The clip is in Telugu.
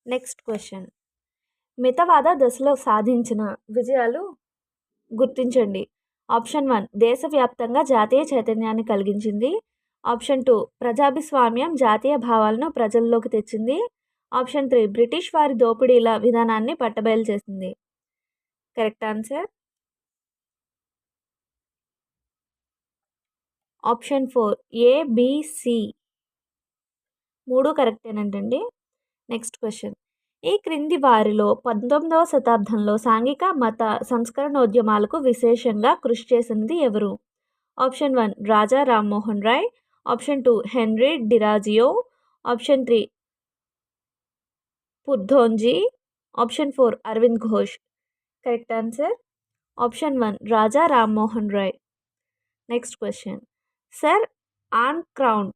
Next question. మితవాద దశలో సాధించిన విజయాలు గుర్తించండి. ఆప్షన్ 1 దేశవ్యాప్తంగా జాతీయ చైతన్యాన్ని కలిగించింది. ఆప్షన్ 2 ప్రజాభిస్వామ్యం జాతీయ భావాలను ప్రజల్లోకి తెచ్చింది. ఆప్షన్ 3 బ్రిటిష్ వారి దోపిడీల విధానాన్ని పట్టబయలు చేసింది. Correct answer option 4 ABC. 3 కరెక్టేనంటండి. Next question. ఈ క్రింది వారిలో 19వ శతాబ్దంలో సాంఘిక మత సంస్కరణోద్యమాలకు విశేషంగా కృషి చేసినది ఎవరు? Option 1 Raja Rammohan Roy. Option 2 Henry Derozio. Option 3 పుర్ధోంజీ. Option 4 Aurobindo Ghosh. Correct answer option 1 Raja Rammohan Roy. Next question. Sir on crown